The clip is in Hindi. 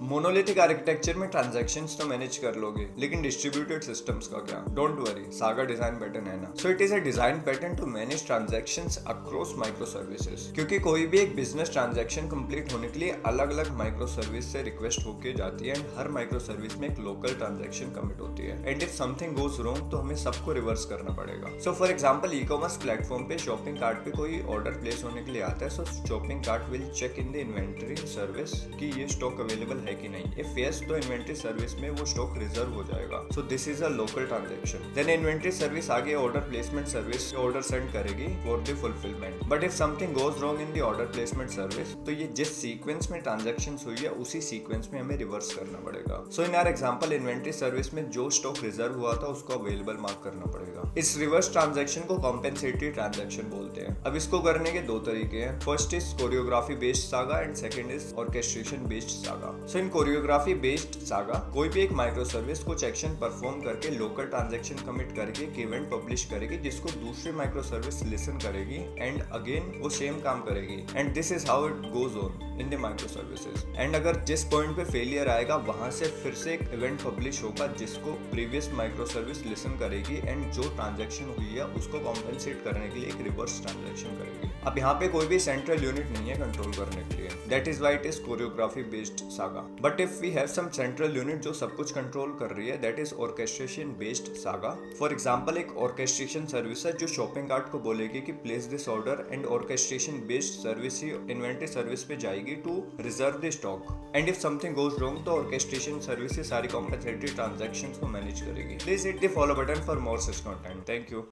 मोनोलिथिक आर्किटेक्चर में ट्रांजैक्शंस तो मैनेज कर लोगे, लेकिन डिस्ट्रीब्यूटेड सिस्टम्स का क्या? Don't worry, saga design pattern है ना। So it is a design pattern to manage transactions across micro services, क्योंकि कोई भी एक बिजनेस ट्रांजैक्शन कंप्लीट होने के लिए अलग अलग माइक्रो सर्विस से रिक्वेस्ट होके जाती है एंड हर माइक्रो सर्विस में एक लोकल ट्रांजैक्शन कमिट होती है and if something goes wrong तो हमें सबको रिवर्स करना पड़ेगा। So for example e-commerce platform पे शॉपिंग कार्ट पे कोई ऑर्डर प्लेस होने के लिए आता है, so shopping cart will check in the inventory service कि ये स्टॉक अवेलेबल है कि नहीं। इफ यस तो इन्वेंटरी सर्विस में वो स्टॉक रिजर्व हो जाएगा। So this is a local transaction. Then inventory service आगे order placement service order send करेगी for the fulfilment. But if something goes wrong in the order placement service तो ये जिस सीक्वेंस में ट्रांजैक्शन हुई है उसी सीक्वेंस में हमें रिवर्स करना पड़ेगा। So in our example inventory service में जो स्टॉक रिजर्व हुआ था उसको अवेलेबल मार्क करना पड़ेगा। इस रिवर्स ट्रांजैक्शन को कॉम्पेंसेटरी ट्रांजैक्शन बोलते हैं। अब इसको करने के दो तरीके हैं। First is choreography based saga and second is orchestration based saga. So in choreography based saga कोई भी एक माइक्रो सर्विस कुछ एक्शन परफॉर्म करके लोकल ट्रांजैक्शन कमिट करके एक इवेंट पब्लिश करेगी जिसको दूसरी माइक्रो सर्विस लिसन करेगी एंड अगेन वो सेम काम करेगी and this is how it goes on in the micro services. And अगर जिस पॉइंट पे फेलियर आएगा वहां से फिर से एक इवेंट पब्लिश होगा जिसको प्रीवियस माइक्रो सर्विस लिसन करेगी एंड जो ट्रांजैक्शन हुई है उसको कॉम्पेंसेट करने के लिए एक रिवर्स ट्रांजैक्शन करेगी। अब यहाँ पे कोई भी सेंट्रल यूनिट नहीं है कंट्रोल करने के लिए, that is why it is choreography based saga. But if we have some central unit जो सब कुछ कंट्रोल कर रही है, that is orchestration based saga. For example एक ऑर्केस्ट्रेशन सर्विस है जो शॉपिंग कार्ट को बोलेगी कि place this order and orchestration based service ही इन्वेंटरी सर्विस पे जाएगी to reserve the stock and if something goes wrong तो ऑर्केस्ट्रेशन सर्विस सारी कॉम्पेंसेटरी ट्रांजैक्शंस को मैनेज करेगी। Please hit the follow button for more such content. Thank you.